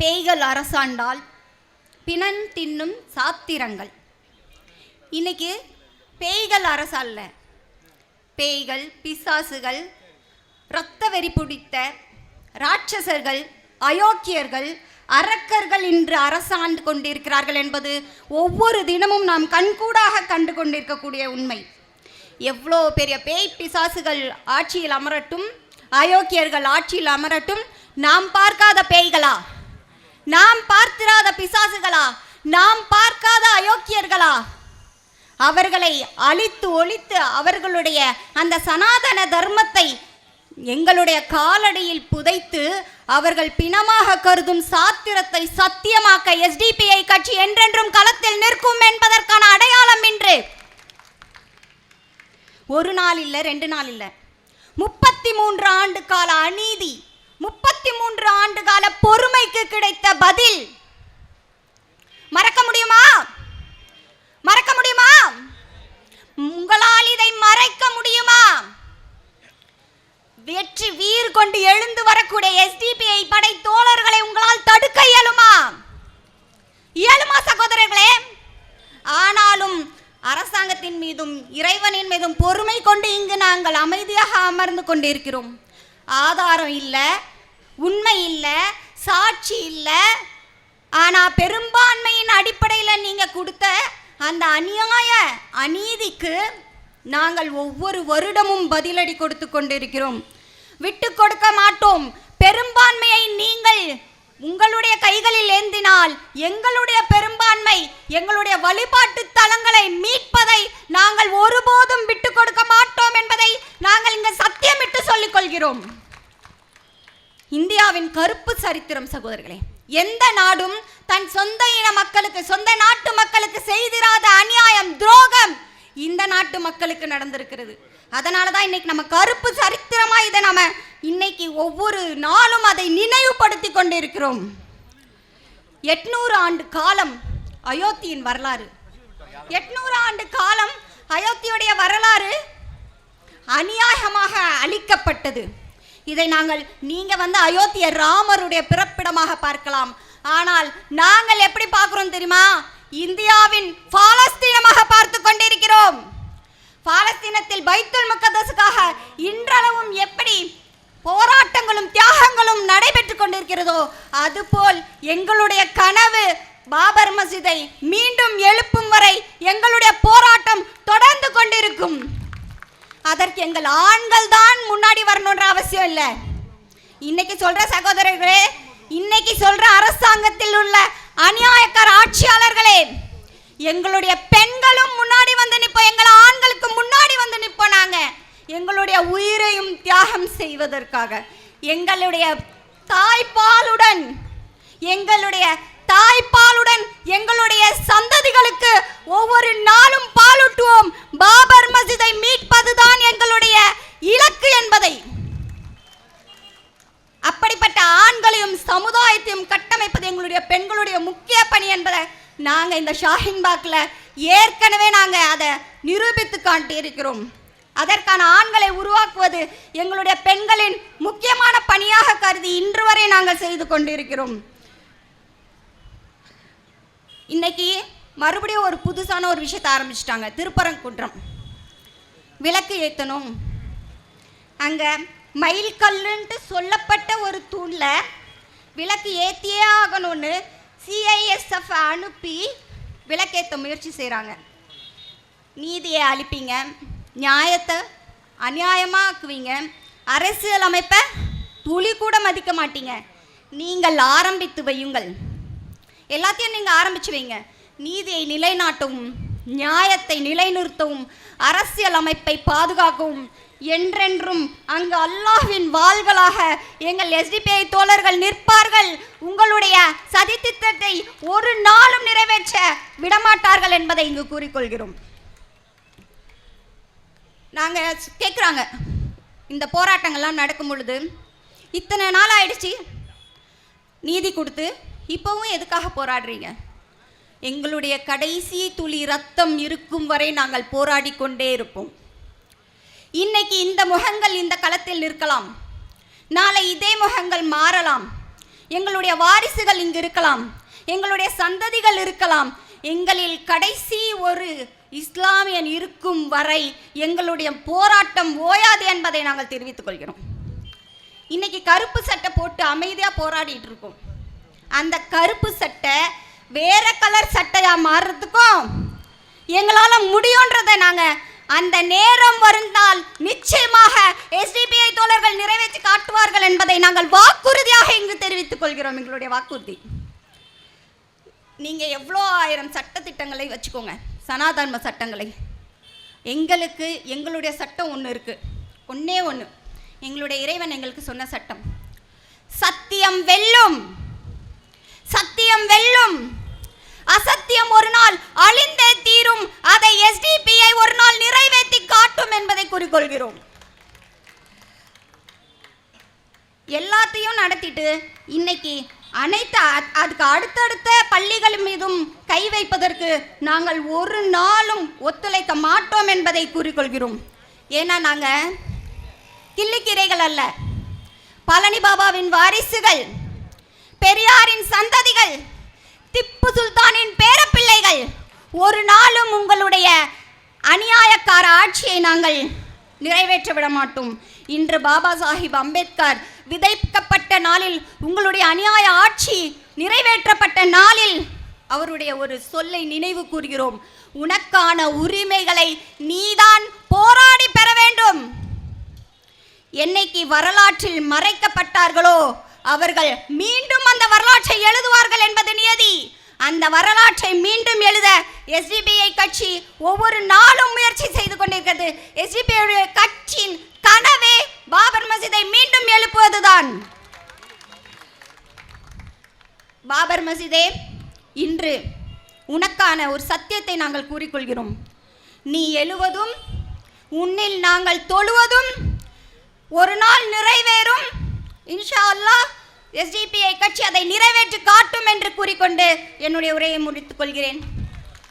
பேய்கள் அரசாண்டால் பிணன் தின்னும் சாத்திரங்கள். இன்னைக்கு பேய்கள் அரசால்ல, பேய்கள், பிசாசுகள், இரத்த வெறி பிடித்த ராட்சசர்கள், அயோக்கியர்கள், அரக்கர்கள் இன்று அரசாண்டு கொண்டிருக்கிறார்கள் என்பது ஒவ்வொரு தினமும் நாம் கண்கூடாக கண்டு கொண்டிருக்கக்கூடிய உண்மை. எவ்வளோ பெரிய பேய் பிசாசுகள் ஆட்சியில் அமரட்டும், அயோக்கியர்கள் ஆட்சியில் அமரட்டும், நாம் பார்க்காத பேய்களா, நாம் பார்த்திராத பிசாசுகளா, நாம் பார்க்காத அயோக்கியர்களா, அவர்களை அழித்து ஒழித்து அவர்களுடைய அந்த சனாதன தர்மத்தை எங்களுடைய காலடியில் புதைத்து அவர்கள் பிணமாக கருதும் சாத்திரத்தை சத்தியமாக்க எஸ்டிபிஐ கட்சி என்றென்றும் களத்தில் நிற்கும் என்பதற்கான அடையாளம் இன்று. ஒரு நாள் இல்லை, 2 நாள் இல்லை, 33 ஆண்டு கால அநீதி, 33 ஆண்டு கால பொறுமைக்கு கிடைத்த பதில். மறக்க முடியுமா? மறக்க முடியுமா? உங்களால் இதை மறைக்க முடியுமா? வெற்றி வீர் கொண்டு எழுந்து வரக்கூடிய எஸ்டிபிஐ படை தோழர்களை உங்களால் தடுக்க இயலுமா? இயலுமா சகோதரர்களே? ஆனாலும் அரசாங்கத்தின் மீதும் இறைவனின் மீதும் பொறுமை கொண்டு இங்கு நாங்கள் அமைதியாக அமர்ந்து கொண்டிருக்கிறோம். ஆதாரம் இல்லை, உண்மை இல்லை, சாட்சி இல்லை. ஆனால் பெரும்பான்மையின் அடிப்படையில் நீங்கள் கொடுத்த அந்த அநியாய அநீதிக்கு நாங்கள் ஒவ்வொரு வருடமும் பதிலடி கொடுத்து கொண்டிருக்கிறோம். விட்டு கொடுக்க மாட்டோம். பெரும்பான்மையை நீங்கள் உங்களுடைய கைகளில் ஏந்தினால் எங்களுடைய பெரும்பான்மை எங்களுடைய வழிபாட்டு தலங்களை மீட்பதை நாங்கள் ஒருபோதும் விட்டு கொடுக்க மாட்டோம் என்பதை நாங்கள் இங்கு சத்தியமிட்டு சொல்லிக் கொள்கிறோம். இந்தியாவின் கருப்பு சரித்திரம் சகோதரர்களே, எந்த நாடும் தன் சொந்த இன மக்களுக்கு, சொந்த நாட்டு மக்களுக்கு செய்திராத அநியாயம், துரோகம் இந்த நாட்டு மக்களுக்கு நடந்திருக்கிறது. அதனால தான் இன்னைக்கு நம்ம கருப்பு சரித்திரமா இதை நம்ம இன்னைக்கு ஒவ்வொரு நாளும் அதை நினைவுபடுத்தி கொண்டிருக்கிறோம். 800 ஆண்டு காலம் அயோத்தியின் வரலாறு, 800 ஆண்டு காலம் அயோத்தியுடைய வரலாறு அநியாயமாக அழிக்கப்பட்டது. இதை நீங்க அயோத்திய ராமருடைய பிறப்பிடமாக பார்க்கலாம். ஆனால் நாங்கள் எப்படி பார்க்கிறோம் தெரியுமா? இந்தியாவின் பாலஸ்தீனமாக பார்த்து கொண்டிருக்கிறோம். பாலஸ்தீனத்தில் பைத்துல் முகத்தஸுக்காக இன்றளவும் எப்படி போராட்டங்களும் தியாகங்களும் நடைபெற்று கொண்டிருக்கிறதோ அதுபோல் எங்களுடைய கனவு பாபர் மஸ்ஜிதை மீண்டும் எழுப்பும் வரை எங்களுடைய போராட்டம் தொடர்ந்து கொண்டிருக்கும். அதற்கு எங்கள் ஆண்கள் தான் முன்னாடி வரணுன்ற அவசியம் இல்லை. இன்னைக்கு சொல்ற சகோதரர்களே, இன்னைக்கு சொல்ற அரசாங்கத்தில் உள்ள அநியாயக்கார ஆட்சியாளர்களே, எங்களுடைய பெண்களும் முன்னாடி வந்து நிற்போம், எங்கள் ஆண்களுக்கு முன்னாடி வந்து நிற்போம். நாங்க எங்களுடைய உயிரையும் தியாகம் செய்வதற்காக எங்களுடைய தாய்ப்பாலுடன் எங்களுடைய சந்ததிகளுக்கு ஒவ்வொரு நாளும் பாலூட்டுவோம். பாபர் மஸ்ஜிதை மீட்பதுதான் எங்களுடைய இலக்கு என்பதை, அப்படிப்பட்ட ஆண்களையும் சமுதாயத்தையும் கட்டமைப்பது எங்களுடைய பெண்களுடைய முக்கிய பணி என்பதை நாங்கள் இந்த ஷாஹின் பாக்ல ஏற்கனவே நாங்கள் அதை நிரூபித்து காட்டி இருக்கிறோம். அதற்கான ஆண்களை உருவாக்குவது எங்களுடைய பெண்களின் முக்கியமான பணியாக கருதி இன்று வரை நாங்கள் செய்து கொண்டிருக்கிறோம். இன்னைக்கு மறுபடியும் ஒரு புதுசான ஒரு விஷயத்தை ஆரம்பிச்சிட்டாங்க. திருப்பரங்குன்றம் விளக்கு ஏற்றணும். அங்கே மயில் கல்லுன்ட்டு சொல்லப்பட்ட ஒரு தூணில் விளக்கு ஏற்றியே ஆகணும்னு சிஐஎஸ்எஃப் அனுப்பி விளக்கேற்ற முயற்சி செய்கிறாங்க. நீதியை அளிப்பீங்க, நியாயத்தை அநியாயமாக ஆக்குவீங்க, அரசியல் அமைப்பை துளி கூட மதிக்க மாட்டீங்க. நீங்கள் ஆரம்பித்து வையுங்கள், எல்லாத்தையும் நீங்கள் ஆரம்பித்து வைங்க. நீதியை நிலைநாட்டவும், நியாயத்தை நிலைநிறுத்தவும், அரசியல் அமைப்பை பாதுகாக்கவும் என்றென்றும் அங்கு அல்லாஹ்வின் வாள்களாக எங்கள் எஸ்டிபிஐ தோழர்கள் நிற்பார்கள். உங்களுடைய சதித்திட்டத்தை ஒரு நாளும் நிறைவேற்ற விடமாட்டார்கள் என்பதை இங்கு கூறிக்கொள்கிறோம். நாங்கள் கேட்குறாங்க, இந்த போராட்டங்கள்லாம் நடக்கும் பொழுது இத்தனை நாள் ஆயிடுச்சு நீதி கொடுத்து, இப்போவும் எதுக்காக போராடுறீங்க? எங்களுடைய கடைசி துளி ரத்தம் இருக்கும் வரை நாங்கள் போராடி கொண்டே இருப்போம். இன்னைக்கு இந்த முகங்கள் இந்த களத்தில் நிற்கலாம், நாளை இதே முகங்கள் மாறலாம். எங்களுடைய வாரிசுகள் இங்கு இருக்கலாம், எங்களுடைய சந்ததிகள் இருக்கலாம். எங்களில் கடைசி ஒரு இஸ்லாமியன் இருக்கும் வரை எங்களுடைய போராட்டம் ஓயாது என்பதை நாங்கள் தெரிவித்துக் கொள்கிறோம். இன்னைக்கு கருப்பு சட்டை போட்டு அமைதியாக போராடிட்டு இருக்கோம். அந்த கருப்பு சட்டை வேற கலர் சட்டையா மாறுறதுக்கும் எங்களால் முடியுன்றதை நாங்கள் அந்த நேரம் வருந்தால் நிச்சயமாக SDPI தோழர்கள் நிறைவேற்றி காட்டுவார்கள் என்பதை நாங்கள் வாக்குறுதியாக இங்கு தெரிவித்துக் கொள்கிறோம். எங்களுடைய வாக்குறுதி. நீங்கள் எவ்வளோ 1000 சட்ட திட்டங்களை வச்சுக்கோங்க, சனாதர்ம சட்டங்களை. எங்களுக்கு எங்களுடைய சட்டம் ஒன்று இருக்குது, ஒன்றே ஒன்று. எங்களுடைய இறைவன் எங்களுக்கு சொன்ன சட்டம், சத்தியம் வெல்லும், சத்தியம் வெல்லும், அசத்தியம் ஒரு நாள் அழிந்தே தீரும், அதை SDPI ஒரு நாள் நிறைவேற்றி காட்டும் என்பதை கூறிக்கொள்கிறோம். எல்லாத்தையும் நடத்திட்டு இன்னைக்கு அதுக்கு அடுத்தடுத்த பள்ளிகள் மீதும் கை வைப்பதற்கு நாங்கள் ஒரு நாளும் ஒத்துழைக்க மாட்டோம் என்பதை கூறிக்கொள்கிறோம். ஏன்னா நாங்கள் கிள்ளிக்கீரைகள் அல்ல, பழனி பாபாவின் வாரிசுகள், பெரியாரின் சந்ததிகள், திப்பு சுல்தானின் பேரப்பிள்ளைகள். ஒரு நாளும் உங்களுடைய அநியாயக்கார ஆட்சியை நாங்கள் நிறைவேற்ற விட மாட்டோம். இன்று பாபா சாஹிப் அம்பேத்கர் விதைக்கப்பட்ட நாளில், உங்களுடைய அநியாய ஆட்சி நிறைவேற்றப்பட்ட நாளில் அவருடைய ஒரு சொல்லை நினைவு கூறுகிறோம். உனக்கான உரிமைகளை நீதான் போராடி பெற வேண்டும். என்னைக்கு வரலாற்றில் மறைக்கப்பட்டார்களோ அவர்கள் மீண்டும் அந்த வரலாற்றை எழுதுவார்கள் என்பது நியதி. அந்த வரலாற்றை மீண்டும் எழுத SDPI கட்சி ஒவ்வொரு நாளும் முயற்சி செய்து கொண்டிருக்கிறது. SDPI கட்சியின் கனவே பாபர் மஸ்ஜிதை மீண்டும் எழுப்புவதுதான். பாபர் மஸ்ஜிதே, இன்று உனக்கான ஒரு சத்தியத்தை நாங்கள் கூறிக்கொள்கிறோம். நீ எழுவதும் உன்னில் நாங்கள் தொழுவதும் ஒரு நாள் நிறைவேறும். இன்ஷா அல்லாஹ் SDPI கட்சி அதை நிறைவேற்றி காட்டும் என்று கூறிக்கொண்டு என்னுடைய உரையை முடித்துக் கொள்கிறேன்.